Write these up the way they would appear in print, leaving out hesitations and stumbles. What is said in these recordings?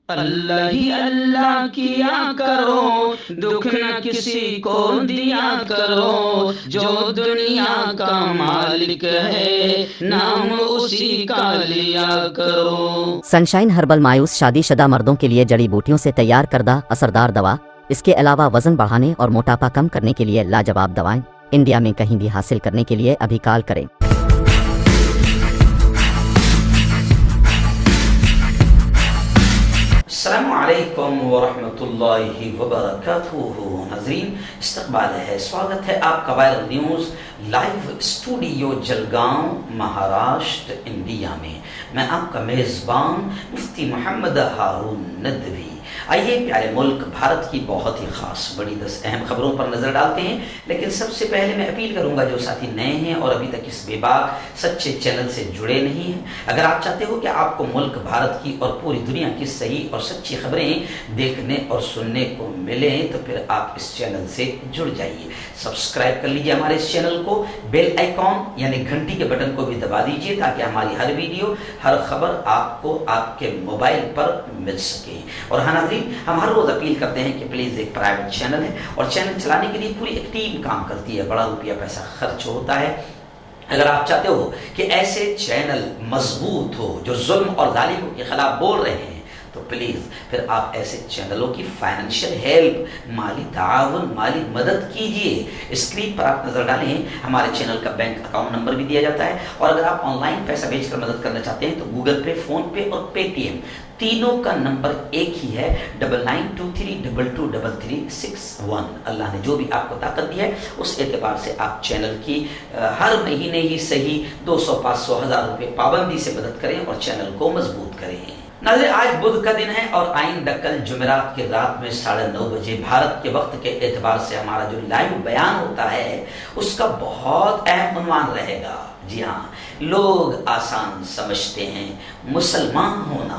اللہ ہی اللہ کیا کرو، دکھ نہ کسی کو دیا کرو، جو دنیا کا مالک ہے نام اسی کا لیا کرو۔ سنشائن ہربل مایوس شادی شدہ مردوں کے لیے جڑی بوٹیوں سے تیار کردہ اثردار دوا، اس کے علاوہ وزن بڑھانے اور موٹاپا کم کرنے کے لیے لاجواب دوائیں انڈیا میں کہیں بھی حاصل کرنے کے لیے ابھی کال کریں۔ السلام علیکم ورحمۃ اللہ وبرکاتہ۔ ناظرین، استقبال ہے، سواگت ہے آپ کا viral news live studio Jalgaon, Maharashtra, India میں۔ میں آپ کا میزبان مفتی محمد ہارون ندوی۔ آئیے پیارے ملک بھارت کی بہت ہی خاص بڑی 10 اہم خبروں پر نظر ڈالتے ہیں، لیکن سب سے پہلے میں اپیل کروں گا جو ساتھی نئے ہیں اور ابھی تک اس بے باک سچے چینل سے جڑے نہیں ہیں، اگر آپ چاہتے ہو کہ آپ کو ملک بھارت کی اور پوری دنیا کی صحیح اور سچی خبریں دیکھنے اور سننے کو ملیں تو پھر آپ اس چینل سے جڑ جائیے۔ سبسکرائب کر لیجیے ہمارے اس چینل کو، بیل آئیکن یعنی گھنٹی کے بٹن کو بھی دبا دیجیے تاکہ ہماری ہر ویڈیو، ہر خبر آپ کو آپ کے موبائل پر مل سکے۔ اور ہاں ناظرین، ہم ہر روز اپیل کرتے ہیں کہ پلیز ایک پرائیویٹ چینل ہے اور چینل چلانے کے لیے پوری ایک ٹیم کام کرتی ہے، بڑا روپیہ پیسہ خرچ ہوتا ہے۔ اگر آپ چاہتے ہو کہ ایسے چینل مضبوط ہو جو ظلم اور ظالموں کے خلاف بول رہے ہیں تو پلیز پھر آپ ایسے چینلوں کی فائنینشیل ہیلپ، مالی تعاون، مالی مدد کیجئے۔ اسکرین پر آپ نظر ڈالیں، ہمارے چینل کا بینک اکاؤنٹ نمبر بھی دیا جاتا ہے، اور اگر آپ آن لائن پیسہ بھیج کر مدد کرنا چاہتے ہیں تو گوگل پے، فون پے اور پے ٹی ایم تینوں کا نمبر ایک ہی ہے، 9923223361۔ اللہ نے جو بھی آپ کو طاقت دی ہے اس اعتبار سے آپ چینل کی ہر مہینے ہی صحیح 200، 500، 1000 روپے پابندی سے مدد کریں اور چینل کو مضبوط کریں۔ ناظرین، آج بدھ کا دن ہے اور آئندہ کل جمعرات کی رات میں 9:30 بجے بھارت کے وقت کے اعتبار سے ہمارا جو لائیو بیان ہوتا ہے اس کا بہت اہم عنوان رہے گا۔ جی ہاں، لوگ آسان سمجھتے ہیں مسلمان ہونا،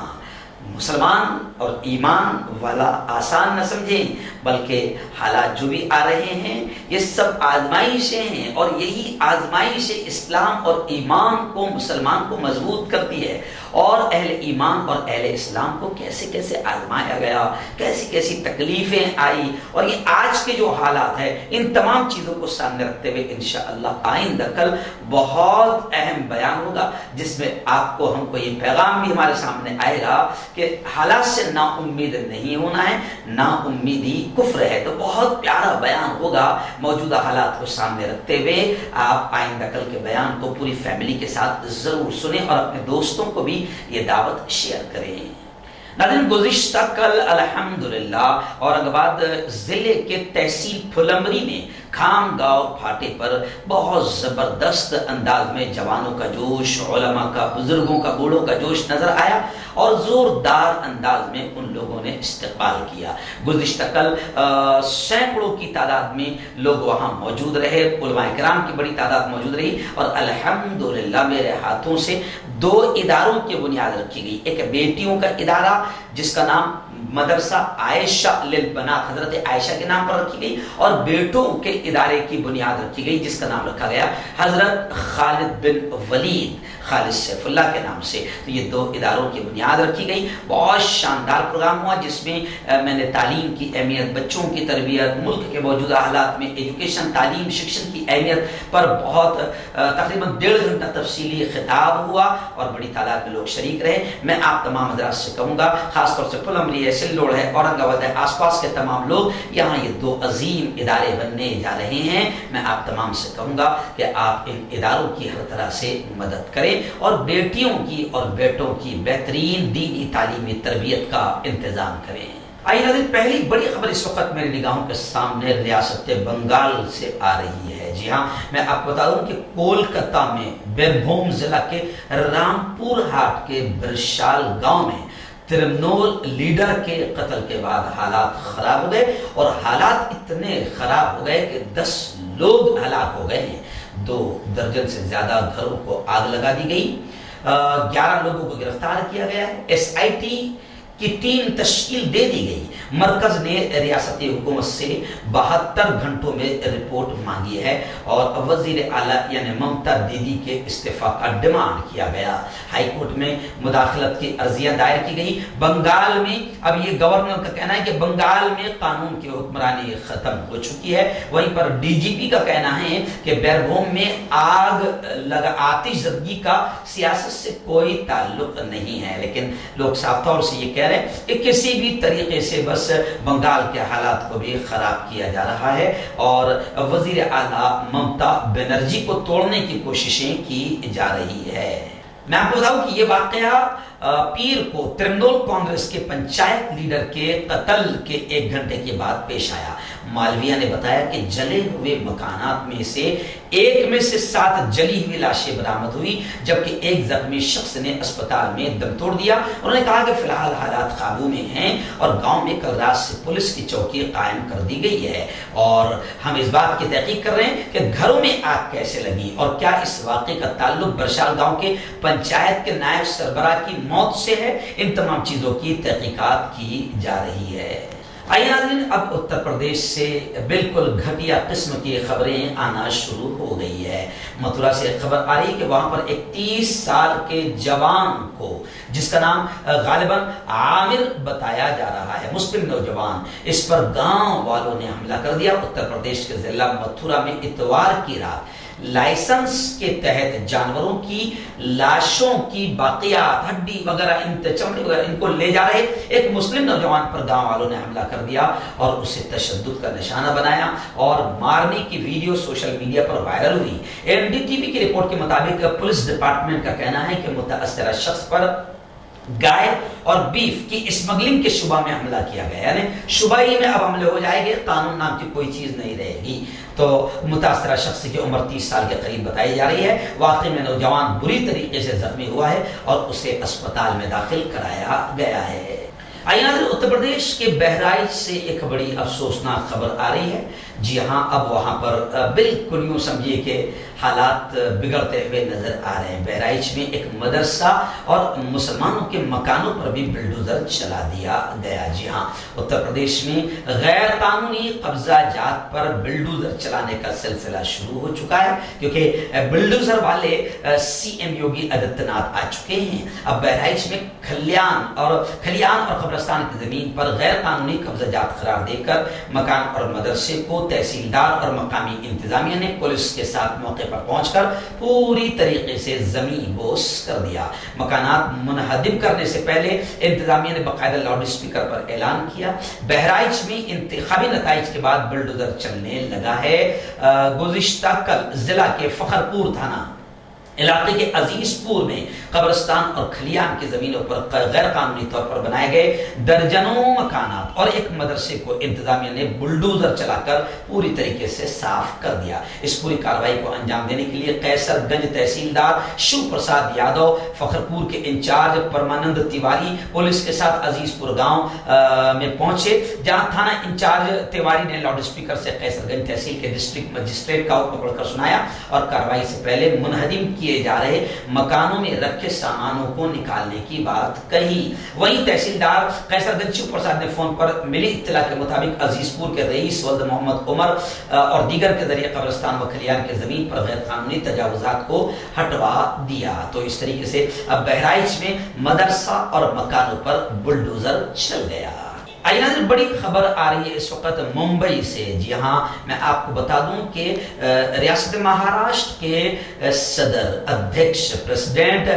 مسلمان اور ایمان والا آسان نہ سمجھیں، بلکہ حالات جو بھی آ رہے ہیں یہ سب آزمائشیں ہیں، اور یہی آزمائشیں اسلام اور ایمان کو، مسلمان کو مضبوط کرتی ہے۔ اور اہل ایمان اور اہل اسلام کو کیسے کیسے آزمایا گیا، کیسی کیسی تکلیفیں آئی، اور یہ آج کے جو حالات ہیں ان تمام چیزوں کو سامنے رکھتے ہوئے انشاءاللہ آئندہ کل بہت اہم بیان ہوگا، جس میں آپ کو، ہم کو یہ پیغام بھی ہمارے سامنے آئے گا کہ حالات سے نا امید نہیں ہونا ہے، نا امیدی کفر ہے۔ تو بہت پیارا بیان ہوگا، موجودہ حالات کو سامنے رکھتے ہوئے آپ آئندہ کل کے بیان کو پوری فیملی کے ساتھ ضرور سنیں اور اپنے دوستوں کو بھی یہ دعوت شیئر کریں۔ ناظرین، گزشتہ کل الحمدللہ اورنگ آباد ضلع کے تحصیل پھلمری میں کھام گاؤں پھاٹے پر بہت زبردست انداز میں جوانوں کا جوش، علماء کا، بزرگوں کا، بوڑھوں کا جوش نظر آیا اور زوردار انداز میں ان لوگوں نے استقبال کیا۔ گزشتہ کل سینکڑوں کی تعداد میں لوگ وہاں موجود رہے، علماء کرام کی بڑی تعداد موجود رہی، اور الحمدللہ میرے ہاتھوں سے 2 اداروں کی بنیاد رکھی گئی۔ ایک بیٹیوں کا ادارہ جس کا نام مدرسہ عائشہ للبنات، حضرت عائشہ کے نام پر رکھی گئی، اور بیٹوں کے ادارے کی بنیاد رکھی گئی جس کا نام رکھا گیا حضرت خالد بن ولید، خالد سیف اللہ کے نام سے۔ تو یہ 2 اداروں کی بنیاد رکھی گئی۔ بہت شاندار پروگرام ہوا جس میں میں نے تعلیم کی اہمیت، بچوں کی تربیت، ملک کے موجودہ حالات میں ایجوکیشن، تعلیم، شکشن کی اہمیت پر بہت تقریباً 1.5 گھنٹہ تفصیلی خطاب ہوا اور بڑی تعداد میں لوگ شریک رہے۔ میں آپ تمام حضرات سے کہوں گا، خاص طور سے پھلمری ہے، سلوڑ ہے، اورنگ آباد ہے، آس پاس کے تمام لوگ، یہاں یہ 2 عظیم ادارے بننے جا رہے ہیں۔ میں آپ تمام سے کہوں گا کہ آپ ان اداروں کی ہر طرح سے مدد کریں اور بیٹیوں کی اور بیٹوں کی بہترین دینی تعلیمی تربیت کا انتظام کریں۔ آئیے ناظرین، پہلی بڑی خبر اس وقت میری نگاہوں کے سامنے ریاست بنگال سے آ رہی ہے۔ جی ہاں، میں آپ کو بتا دوں کہ کولکتہ میں بیربھوم ضلع کے رامپور ہاٹ کے برشال گاؤں میں ترنمول لیڈر کے قتل کے بعد حالات خراب ہو گئے، اور حالات اتنے خراب ہو گئے کہ 10 لوگ ہلاک ہو گئے ہیں، 2 درجن سے زیادہ گھروں کو آگ لگا دی گئی، 11 لوگوں کو گرفتار کیا گیا ہے، SIT کی ٹیم تشکیل دے دی گئی، مرکز نے ریاستی حکومت سے 72 گھنٹوں میں رپورٹ مانگی ہے اور وزیر اعلیٰ یعنی ممتا دیدی کے استعفیٰ کا ڈیمانڈ کیا گیا۔ ہائی کورٹ میں مداخلت کی عرضیاں دائر کی گئی۔ بنگال میں اب یہ گورنر کا کہنا ہے کہ بنگال میں قانون کی حکمرانی ختم ہو چکی ہے، وہیں پر ڈی جی پی کا کہنا ہے کہ بیربھوم میں آتش زدگی کا سیاست سے کوئی تعلق نہیں ہے، لیکن لوگ صاف طور سے یہ کہہ رہے ہیں کہ کسی بھی طریقے سے بس بنگال کے حالات کو بھی خراب کیا جا رہا ہے اور وزیر اعلیٰ ممتا بنرجی کو توڑنے کی کوششیں کی جا رہی ہے۔ میں آپ کو بتاؤں کہ یہ واقعہ پیر کو ترنمول کانگریس کے پنچایت لیڈر کے قتل کے 1 گھنٹے کے بعد پیش آیا۔ مالویہ نے بتایا کہ جلے ہوئے مکانات میں سے ایک میں سے 7 جلی ہوئی لاشیں برآمد ہوئی، جبکہ ایک زخمی شخص نے اسپتال میں دم توڑ دیا۔ انہوں نے کہا کہ فی الحال حالات قابو میں ہیں اور گاؤں میں کل رات سے پولیس کی چوکی قائم کر دی گئی ہے اور ہم اس بات کی تحقیق کر رہے ہیں کہ گھروں میں آگ کیسے لگی اور کیا اس واقعے کا تعلق برشال گاؤں کے پنچایت کے نائب سربراہ کی موت سے ہے۔ ان تمام چیزوں کی تحقیقات کی جا رہی ہے۔ آئیے ناظرین، اب اتر پردیش سے بالکل گھٹیا قسم کی خبریں آنا شروع ہو گئی ہے۔ متھرا سے ایک خبر آ رہی ہے کہ وہاں پر ایک 30 سال کے جوان کو، جس کا نام غالباً عامر بتایا جا رہا ہے، مسلم نوجوان، اس پر گاؤں والوں نے حملہ کر دیا۔ اتر پردیش کے ضلع متھرا میں اتوار کی رات لائسنس کے تحت جانوروں کی لاشوں کی باقیات، ہڈی وغیرہ، چمڑی وغیرہ، ان کو لے جا رہے ایک مسلم نوجوان پر گاؤں والوں نے حملہ کر دیا اور اسے تشدد کا نشانہ بنایا اور مارنے کی ویڈیو سوشل میڈیا پر وائرل ہوئی۔ این ڈی ٹی وی کی رپورٹ کے مطابق پولیس ڈپارٹمنٹ کا کہنا ہے کہ متاثرہ شخص پر گائے اور بیف کی اسمگلنگ کے شبہ میں حملہ کیا گیا، یعنی شبہ ہی میں اب حملے ہو جائے گے، قانون نام کی کوئی چیز نہیں رہے گی۔ تو متاثرہ شخص کی عمر 30 سال کے قریب بتائی جا رہی ہے۔ واقعے میں نوجوان بری طریقے سے زخمی ہوا ہے اور اسے اسپتال میں داخل کرایا گیا ہے۔ آئیے ناظرین، اتر پردیش کے بہرائچ سے ایک بڑی افسوسناک خبر آ رہی ہے۔ جی ہاں، اب وہاں پر بالکل یوں سمجھیے کہ حالات بگڑتے ہوئے نظر آ رہے ہیں۔ بہرائچ میں ایک مدرسہ اور مسلمانوں کے مکانوں پر بھی بلڈوزر چلا دیا گیا۔ جی ہاں، اتر پردیش میں غیر قانونی قبضہ جات پر بلڈوزر چلانے کا سلسلہ شروع ہو چکا ہے، کیونکہ بلڈوزر والے سی ایم یوگی آدتیہ ناتھ آ چکے ہیں۔ اب بہرائچ میں کھلیان اور قبرستان کی زمین پر غیر قانونی قبضہ جات قرار دے کر مکان اور مدرسے کو تحصیلدار اور مقامی انتظامیہ نے پولیس کے ساتھ موقع پر پہنچ کر پوری طریقے سے زمین بوس کر دیا۔ مکانات منہدم کرنے سے پہلے انتظامیہ نے باقاعدہ لاؤڈ اسپیکر پر اعلان کیا۔ بہرائچ میں انتخابی نتائج کے بعد بلڈوزر چلنے لگا ہے۔ گزشتہ کل ضلع کے فخرپور تھانہ علاقے کے عزیز پور میں قبرستان اور کھلیان کی زمینوں پر غیر قانونی طور پر بنائے گئے درجنوں مکانات اور ایک مدرسے کو انتظامیہ نے بلڈوزر چلا کر پوری طریقے سے صاف کر دیا۔ اس پوری کارروائی کو انجام دینے کے لیے قیصر گنج تحصیلدار شیو پرساد یادو، فخرپور کے انچارج پرمانند تیواری پولیس کے ساتھ عزیز پور گاؤں میں پہنچے، جہاں تھانہ انچارج تیواری نے لاؤڈ اسپیکر سے قیصر گنج تحصیل کے ڈسٹرکٹ مجسٹریٹ کا حکم پڑھ کر سنایا اور کارروائی سے پہلے منہدم کیے جا رہے مکانوں میں رکھے سامانوں کو نکالنے کی بات کہی۔ وہیں تحصیلدار قیصر گنج شیو پرساد نے فون پر ملی اطلاع کے مطابق عزیز پور کے رئیس ولد محمد عمر اور دیگر کے ذریعے قبرستان و کھلیان کی زمین پر غیر قانونی تجاوزات کو ہٹوا دیا۔ تو اس طریقے سے اب بہرائچ میں مدرسہ اور مکانوں پر بلڈوزر چل گیا۔ آئیے ناظرین، بڑی خبر آ رہی ہے اس وقت ممبئی سے۔ جی ہاں، میں آپ کو بتا دوں کہ ریاست مہاراشٹر کے صدر پریزیڈنٹ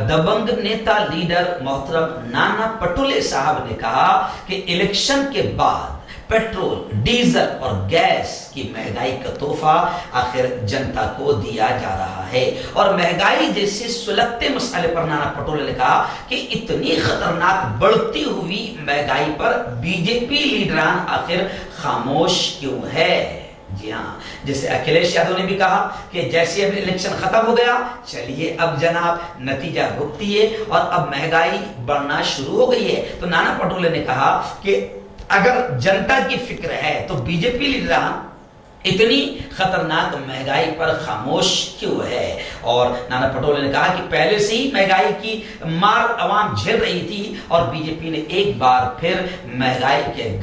دبنگ نیتا لیڈر محترم نانا پٹولے صاحب نے کہا کہ الیکشن کے بعد پیٹرول، ڈیزل اور گیس کی مہنگائی کا تحفہ آخر جنتا کو دیا جا رہا ہے، اور مہنگائی جیسے سلگتے مسئلے پر نانا پٹولے نے کہا کہ اتنی خطرناک بڑھتی ہوئی مہنگائی پر بی جے پی لیڈران آخر خاموش کیوں ہے۔ جی ہاں، جیسے اکھلیش یادو نے بھی کہا کہ جیسے اب الیکشن ختم ہو گیا، چلیے اب جناب نتیجہ بھگتیے، اور اب مہنگائی بڑھنا شروع ہو گئی ہے۔ تو نانا پٹولے نے کہا کہ اگر جنتا کی فکر ہے تو بی جے پی لیڈران اتنی خطرناک مہنگائی پر خاموش کیوں ہے؟ اور نانا پٹولے نے کہا کہ پہلے سے ہی مہنگائی کی مار عوام جھیل رہی تھی اور بی جے پی نے ایک بار پھر مہنگائی کے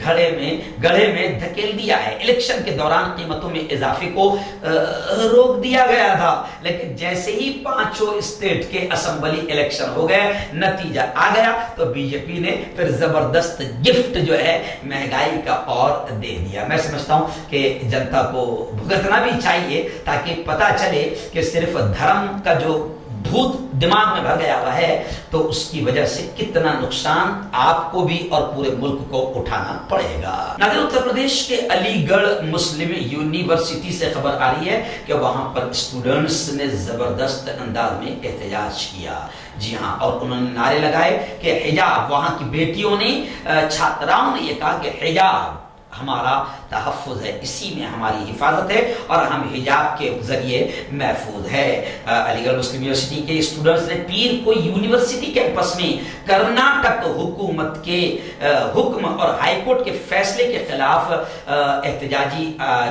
گڑھے میں دھکیل دیا ہے۔ الیکشن کے دوران قیمتوں میں اضافے کو روک دیا گیا تھا، لیکن جیسے ہی 5 اسٹیٹ کے اسمبلی الیکشن ہو گئے، نتیجہ آ گیا تو بی جے پی نے پھر زبردست گفٹ جو ہے مہنگائی کا اور دے دیا۔ میں سمجھتا ہوں کہ جنتا کو بھگتنا بھی چاہیے تاکہ پتا چلے کہ صرف دھرم کا جو بھوت دماغ میں بھر گیا ہوا ہے تو اس کی وجہ سے کتنا نقصان آپ کو بھی اور پورے ملک کو اٹھانا پڑے گا۔ ناظرین، اتر پردیش کے علی گڑھ مسلم یونیورسٹی سے خبر آ رہی ہے کہ وہاں پر اسٹوڈنٹس نے زبردست انداز میں احتجاج کیا۔ جی ہاں، اور انہوں نے نعرے لگائے کہ حجاب، وہاں کی بیٹیوں نے، چھاتراؤں نے یہ کہا کہ حجاب ہمارا تحفظ ہے، اسی میں ہماری حفاظت ہے اور ہم حجاب کے ذریعے محفوظ ہے۔ علی گڑھ مسلم یونیورسٹی کے اسٹوڈنٹس نے پیر کو یونیورسٹی کیمپس میں کرناٹک حکومت کے حکم اور ہائی کورٹ کے فیصلے کے خلاف احتجاجی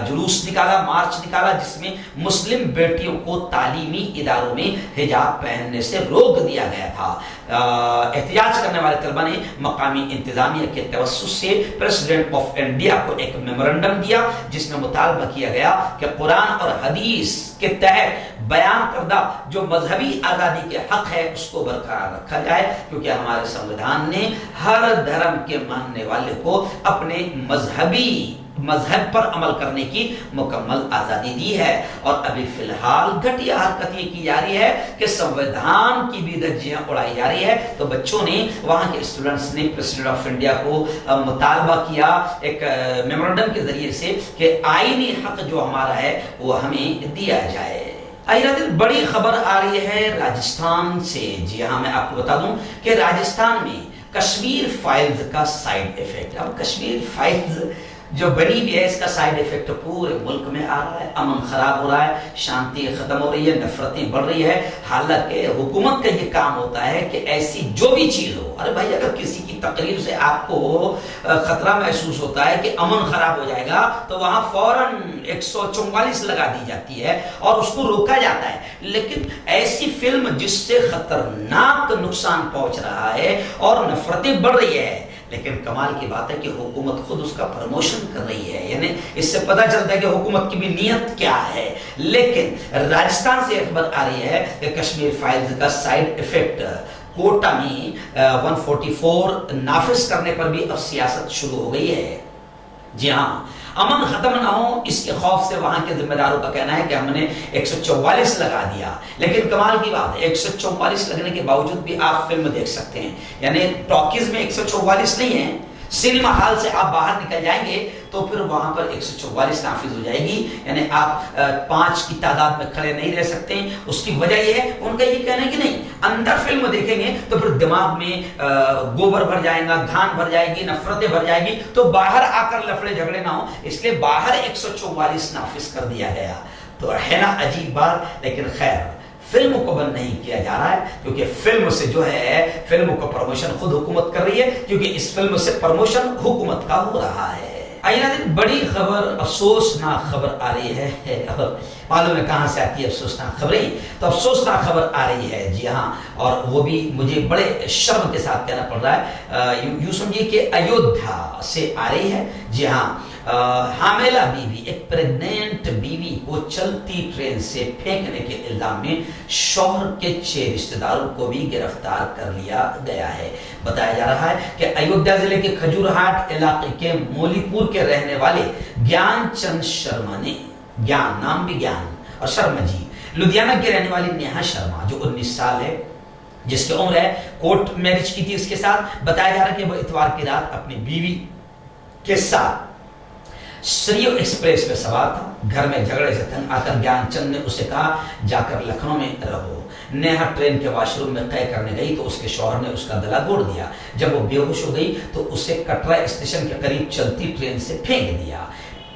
جلوس نکالا، مارچ نکالا، جس میں مسلم بیٹیوں کو تعلیمی اداروں میں حجاب پہننے سے روک دیا گیا تھا۔ احتجاج کرنے والے طلبہ نے مقامی انتظامیہ کے توسط سے پریزیڈنٹ آف انڈیا کو ایک میمورنڈم دیا جس میں مطالبہ کیا گیا کہ قرآن اور حدیث کے تحت بیان کردہ جو مذہبی آزادی کے حق ہے اس کو برقرار رکھا جائے، کیونکہ ہمارے سنویدھان نے ہر دھرم کے ماننے والے کو اپنے مذہب پر عمل کرنے کی مکمل آزادی دی ہے۔ اور ابھی فی الحال گھٹیا حرکت یہ کی جا رہی ہے کہ سنویدھان کی بھی دھجیاں اڑائی جا رہی ہے، تو بچوں نے، وہاں کے اسٹوڈنٹس نے پریزیڈنٹ آف انڈیا کو مطالبہ کیا ایک میمورنڈم کے ذریعے سے کہ آئینی حق جو ہمارا ہے وہ ہمیں دیا جائے۔ بڑی خبر آ رہی ہے راجستھان سے۔ جی ہاں، میں آپ کو بتا دوں کہ راجستھان میں کشمیر فائلز کا سائیڈ ایفیکٹ، اب کشمیر فائلز جو بنی بھی ہے اس کا سائیڈ ایفیکٹ پورے ملک میں آ رہا ہے، امن خراب ہو رہا ہے، شانتی ختم ہو رہی ہے، نفرتیں بڑھ رہی ہے۔ حالانکہ حکومت کا یہ کام ہوتا ہے کہ ایسی جو بھی چیز ہو، ارے بھائی اگر کسی کی تقریر سے آپ کو خطرہ محسوس ہوتا ہے کہ امن خراب ہو جائے گا تو وہاں فوراً 144 لگا دی جاتی ہے اور اس کو روکا جاتا ہے۔ لیکن ایسی فلم جس سے خطرناک نقصان پہنچ رہا ہے اور نفرتیں بڑھ رہی ہے، لیکن کمال کی بات ہے کہ حکومت خود اس کا پروموشن کر رہی ہے، یعنی اس سے پتہ چلتا ہے کہ حکومت کی بھی نیت کیا ہے۔ لیکن راجستھان سے خبر آ رہی ہے کہ کشمیر فائلز کا سائیڈ ایفیکٹ کوٹا میں 144 نافذ کرنے پر بھی اب سیاست شروع ہو گئی ہے۔ جی ہاں، امن ختم نہ ہو اس کے خوف سے وہاں کے ذمہ داروں کا کہنا ہے کہ ہم نے 144 لگا دیا، لیکن کمال کی بات ہے 144 لگنے کے باوجود بھی آپ فلم دیکھ سکتے ہیں، یعنی ٹاکیز میں 144 نہیں ہے، سینما ہال سے آپ باہر نکل جائیں گے تو پھر وہاں پر 144 نافذ ہو جائے گی، یعنی آپ 5 کی تعداد میں کھڑے نہیں رہ سکتے ہیں۔ اس کی وجہ یہ ہے، ان کا یہ کہنا ہے کہ نہیں، اندر فلم دیکھیں گے تو پھر دماغ میں گوبر بھر جائے گا، گھان بھر جائے گی، نفرتیں بھر جائے گی، تو باہر آ کر لفڑے جھگڑے نہ ہو، اس لیے باہر 144 نافذ کر دیا گیا۔ تو ہے نا عجیب بات، لیکن خیر فلم کو بند نہیں کیا جا رہا ہے، کیونکہ فلم سے جو ہے فلم کو پروموشن خود حکومت کر رہی ہے، کیونکہ اس فلم سے پروموشن حکومت کا ہو رہا ہے۔ آئیے ناظرین، بڑی خبر، افسوسناک خبر آ رہی ہے، معلوم ہے کہاں سے آتی ہے افسوسناک خبریں، تو افسوسناک خبر آ رہی ہے۔ جی ہاں، اور وہ بھی مجھے بڑے شرم کے ساتھ کہنا پڑ رہا ہے، یوں سمجھیے کہ ایودھیا سے آ رہی ہے۔ جی ہاں، حاملہ بیوی، ایک پریگنینٹ بیوی کو چلتی ٹرین سے پھینکنے کے الزام میں شوہر کے 6 رشتہ داروں کو بھی گرفتار کر لیا گیا ہے۔ بتایا جا رہا ہے کہ ایودھیا ضلع کے کھجورہاٹ علاقے کے مولی پور کے رہنے والے گیان چند شرما نے، گیان نام بھی گیان اور شرما جی، لدھیانہ کے رہنے والی نیہا شرما جو 19 سال ہے، جس کی عمر ہے، کورٹ میرج کی تھی اس کے ساتھ۔ بتایا جا رہا ہے کہ وہ اتوار کی رات اپنی بیوی کے ساتھ سریو ایکسپریس میں سوار تھا۔ گھر میں جھگڑے سے تنگ آ کر گیان چند نے اسے کہا جا کر لکھنؤ میں رہو۔ نیہا ٹرین کے واش روم میں قے کرنے گئی تو اس کے شوہر نے اس کا گلا گھونٹ دیا۔ جب وہ بے ہوش ہو گئی تو اسے کٹرا اسٹیشن کے قریب چلتی ٹرین سے پھینک دیا۔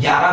11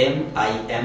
MIM